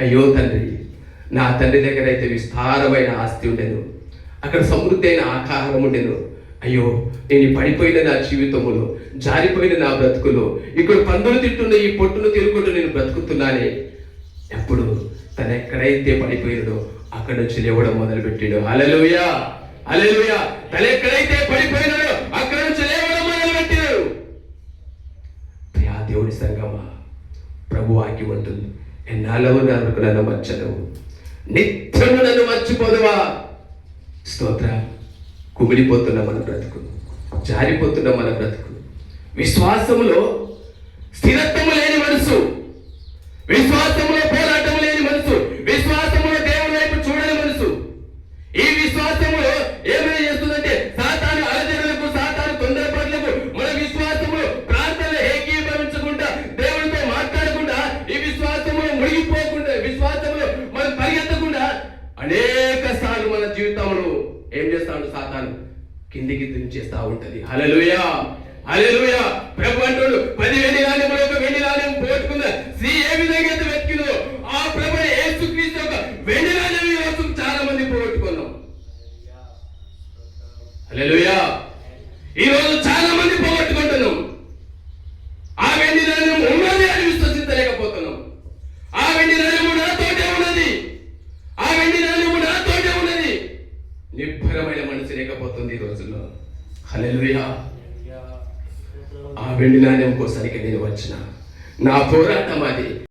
అయ్యో తండ్రి, నా తండ్రి దగ్గర అయితే విస్తారమైన ఆస్తి ఉండేను, అక్కడ సమృద్ధి అయిన ఆహారం ఉండేను. అయ్యో, నేను పడిపోయిన నా జీవితములో, జారిపోయిన నా బ్రతుకులో, ఇక్కడ పందులు తింటున్న ఈ పొట్టును తిరుగుకుంటూ నేను బ్రతుకుతున్నానే. ఎప్పుడు తను ఎక్కడైతే పడిపోయినడో అక్కడ నుంచి లేవడం మొదలుపెట్టాడు. హల్లెలూయా, హల్లెలూయా. తను ఎక్కడైతే పడిపోయినాడో అక్కడ నుంచి లేవడం మొదలుపెట్టాడు. ప్రియా దేవుని సంగమా, ప్రభు వాక్యం ఉంటుంది, ఎన్నాళ్ళ వరకు నన్ను మర్చదవు, నిత్యము నన్ను మర్చిపోదువా. స్తోత్ర. కుమిలిపోతున్న మన బ్రతుకు, జారిపోతున్న మన బ్రతుకు, విశ్వాసములో స్థిరత్వము లేని మనసు, విశ్వాసములో పోరాటము లేని మనసు, విశ్వాసములో దేవుని వైపు చూడని మనసు. ఈ విశ్వాసములో ఏమైనా చేస్తుందంటే సాతాను అలజడులకు, సాతాను తొందరపాట్లకు, మన విశ్వాసములో ప్రార్థనలు ఏకీభవించకుండా, దేవునితో మాట్లాడకుండా, ఈ విశ్వాసములో మునిగిపోకుండా, విశ్వాసములో మనం పరిగెత్తకుండా అనేక సార్లు మన జీవితంలో ఏం చేస్తాడు? సాతాను కిందికి దించేస్తా ఉంటది. హల్లెలూయా, హల్లెలూయా. ప్రభు అంటాడు, 10 వెండి నాణెములు, 1 వెండి నాణెం పోగొట్టుకున్న స్త్రీ ఏ విధంగా అయితే వెతికిందో, ఆ ప్రభు యేసుక్రీస్తు యొక్క వెండి నాణెం ఈ రోజు చాలా మంది పోగొట్టుకున్నాం. హల్లెలూయా. ఈ రోజు చాలా మంది పోగొట్టుకుంటున్నాం. ఆ వెండి నాణెం ఉన్నది అని విశ్వసించలేకపోతున్నాం. ఆ వెండి నాణెము నాతోటే ఉన్నది, ఆ వెండి నాణెము నాతోటే ఉన్నది. నిబ్బరమైన మనసు లేకపోతుంది ఈ రోజుల్లో. హల్లెలూయా. ఆ వెండి నాణ్యం కోసానికి నేను వచ్చిన, నా పోరాటం అది.